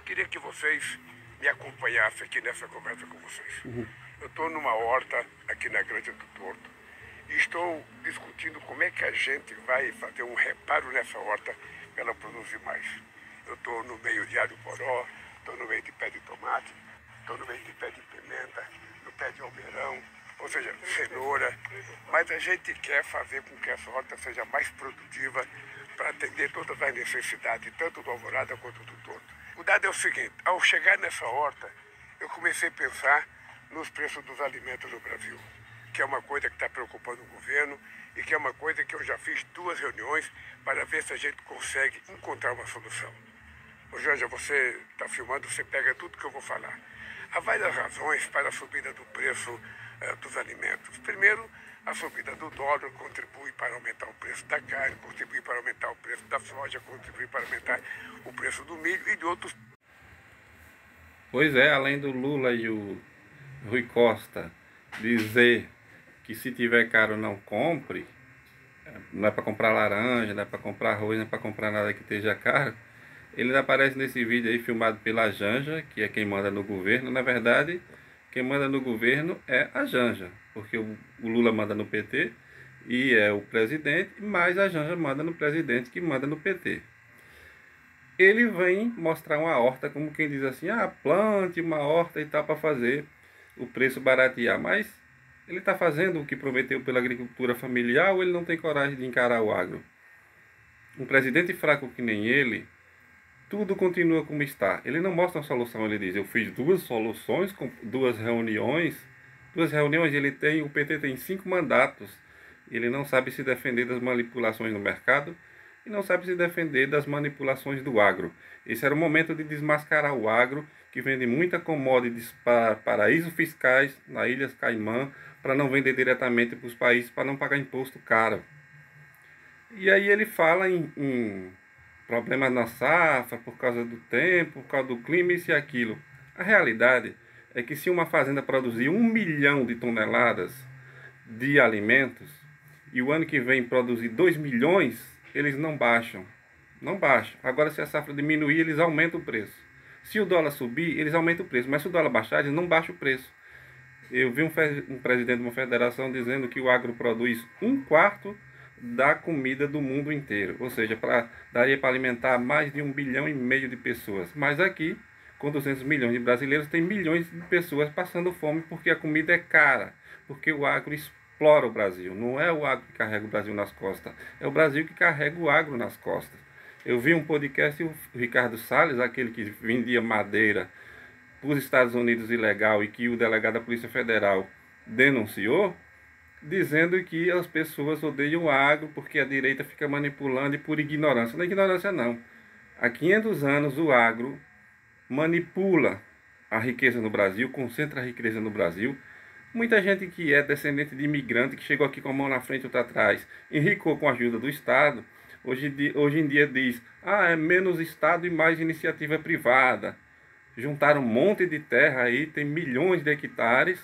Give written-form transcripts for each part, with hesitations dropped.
queria que vocês me acompanhassem aqui nessa conversa com vocês. Eu estou numa horta aqui na Grande do Torto e estou discutindo como é que a gente vai fazer um reparo nessa horta para ela produzir mais. Eu estou no meio de alho poró, estou no meio de pé de tomate, estou no meio de pé de pimenta, no pé de almeirão, ou seja, cenoura. Mas a gente quer fazer com que essa horta seja mais produtiva para atender todas as necessidades, tanto do Alvorada quanto do Torto. O dado é o seguinte, ao chegar nessa horta, eu comecei a pensar nos preços dos alimentos no Brasil, que é uma coisa que está preocupando o governo e que é uma coisa que eu já fiz 2 reuniões para ver se a gente consegue encontrar uma solução. Ô Janja, você está filmando, você pega tudo que eu vou falar. Há várias razões para a subida do preço dos alimentos. Primeiro, a subida do dólar contribui para aumentar o preço da carne, contribui para aumentar o preço da soja, contribui para aumentar o preço do milho e de outros. Pois é, além do Lula e o Rui Costa dizer que se tiver caro não compre, não é para comprar laranja, não é para comprar arroz, não é para comprar nada que esteja caro, ele ainda aparece nesse vídeo aí filmado pela Janja, que é quem manda no governo. Na verdade, quem manda no governo é a Janja, porque o Lula manda no PT e é o presidente, mas a Janja manda no presidente que manda no PT. Ele vem mostrar uma horta, como quem diz assim, plante uma horta e tal para fazer o preço baratear, mas ele está fazendo o que prometeu pela agricultura familiar ou ele não tem coragem de encarar o agro? Um presidente fraco que nem ele, tudo continua como está. Ele não mostra uma solução, ele diz, eu fiz 2 soluções, com 2 reuniões, o PT tem 5 mandatos, ele não sabe se defender das manipulações no mercado e não sabe se defender das manipulações do agro. Esse era o momento de desmascarar o agro, que vende muita commodities para paraísos fiscais, na Ilhas Caimã, para não vender diretamente para os países, para não pagar imposto caro. E aí ele fala em problemas na safra, por causa do tempo, por causa do clima, isso e aquilo. A realidade é que se uma fazenda produzir 1 milhão de toneladas de alimentos, e o ano que vem produzir 2 milhões, eles não baixam. Não baixam. Agora, se a safra diminuir, eles aumentam o preço. Se o dólar subir, eles aumentam o preço. Mas se o dólar baixar, eles não baixam o preço. Eu vi um presidente de uma federação dizendo que o agro produz 1/4 da comida do mundo inteiro. Ou seja, daria para alimentar mais de 1,5 bilhão de pessoas. Mas aqui, com 200 milhões de brasileiros, tem milhões de pessoas passando fome porque a comida é cara. Porque o agro explora o Brasil. Não é o agro que carrega o Brasil nas costas. É o Brasil que carrega o agro nas costas. Eu vi um podcast e o Ricardo Salles, aquele que vendia madeira para os Estados Unidos ilegal e que o delegado da Polícia Federal denunciou, dizendo que as pessoas odeiam o agro porque a direita fica manipulando e por ignorância. Não é ignorância não. Há 500 anos o agro manipula a riqueza no Brasil, concentra a riqueza no Brasil. Muita gente que é descendente de imigrante, que chegou aqui com a mão na frente e outra atrás, enricou com a ajuda do Estado, hoje em dia diz, é menos Estado e mais iniciativa privada. Juntaram um monte de terra aí, tem milhões de hectares,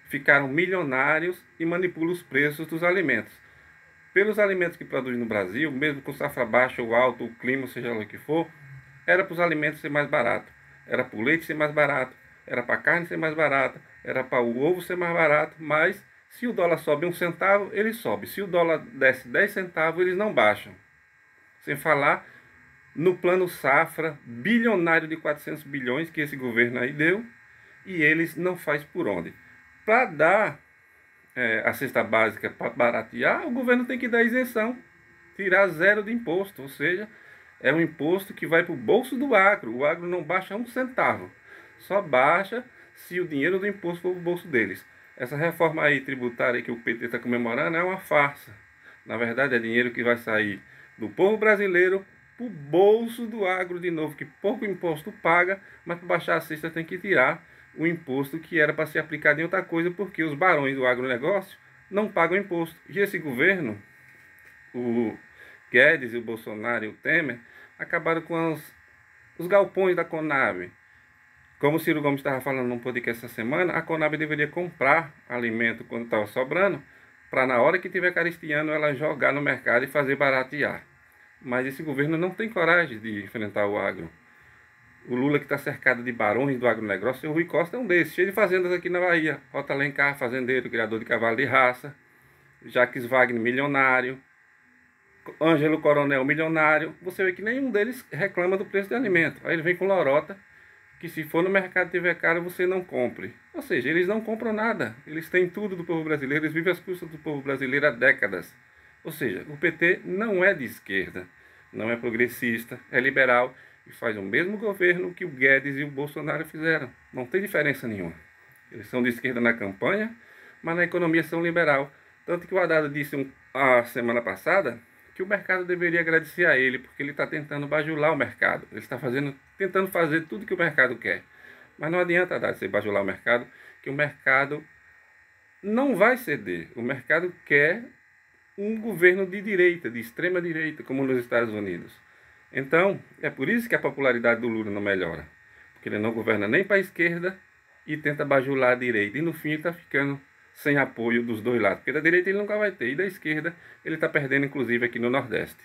ficaram milionários e manipulam os preços dos alimentos. Pelos alimentos que produz no Brasil, mesmo com safra baixa ou alta, o clima, seja lá o que for, era para os alimentos ser mais barato, era para o leite ser mais barato, era para a carne ser mais barata, era para o ovo ser mais barato, mas se o dólar sobe 1 centavo, ele sobe. Se o dólar desce 10 centavos, eles não baixam. Sem falar no plano safra bilionário de 400 bilhões que esse governo aí deu, e eles não faz por onde. Para dar a cesta básica para baratear, o governo tem que dar isenção, tirar 0 de imposto, ou seja, é um imposto que vai para o bolso do agro. O agro não baixa 1 centavo, só baixa se o dinheiro do imposto for para o bolso deles. Essa reforma aí tributária que o PT está comemorando é uma farsa. Na verdade, é dinheiro que vai sair do povo brasileiro para o bolso do agro de novo, que pouco imposto paga, mas para baixar a cesta tem que tirar o imposto que era para ser aplicado em outra coisa, porque os barões do agronegócio não pagam imposto. E esse governo, o Guedes, o Bolsonaro e o Temer, acabaram com os galpões da Conab. Como o Ciro Gomes estava falando num podcast essa semana, a Conab deveria comprar alimento quando estava sobrando, para na hora que tiver caristiano ela jogar no mercado e fazer baratear. Mas esse governo não tem coragem de enfrentar o agro. O Lula que está cercado de barões do agronegócio, e o Rui Costa é um desses, cheio de fazendas aqui na Bahia. Otto Alencar, fazendeiro, criador de cavalo de raça. Jacques Wagner, milionário. Ângelo Coronel, milionário. Você vê que nenhum deles reclama do preço de alimento. Aí ele vem com lorota, que se for no mercado e tiver caro, você não compre. Ou seja, eles não compram nada. Eles têm tudo do povo brasileiro, eles vivem às custas do povo brasileiro há décadas. Ou seja, o PT não é de esquerda, não é progressista, é liberal e faz o mesmo governo que o Guedes e o Bolsonaro fizeram. Não tem diferença nenhuma. Eles são de esquerda na campanha, mas na economia são liberal. Tanto que o Haddad disse a semana passada que o mercado deveria agradecer a ele, porque ele está tentando bajular o mercado. Ele está tentando fazer tudo que o mercado quer. Mas não adianta, Haddad, você bajular o mercado, que o mercado não vai ceder. O mercado quer um governo de direita, de extrema direita, como nos Estados Unidos. Então, é por isso que a popularidade do Lula não melhora. Porque ele não governa nem para a esquerda e tenta bajular a direita. E no fim ele está ficando sem apoio dos dois lados. Porque da direita ele nunca vai ter. E da esquerda ele está perdendo, inclusive, aqui no Nordeste.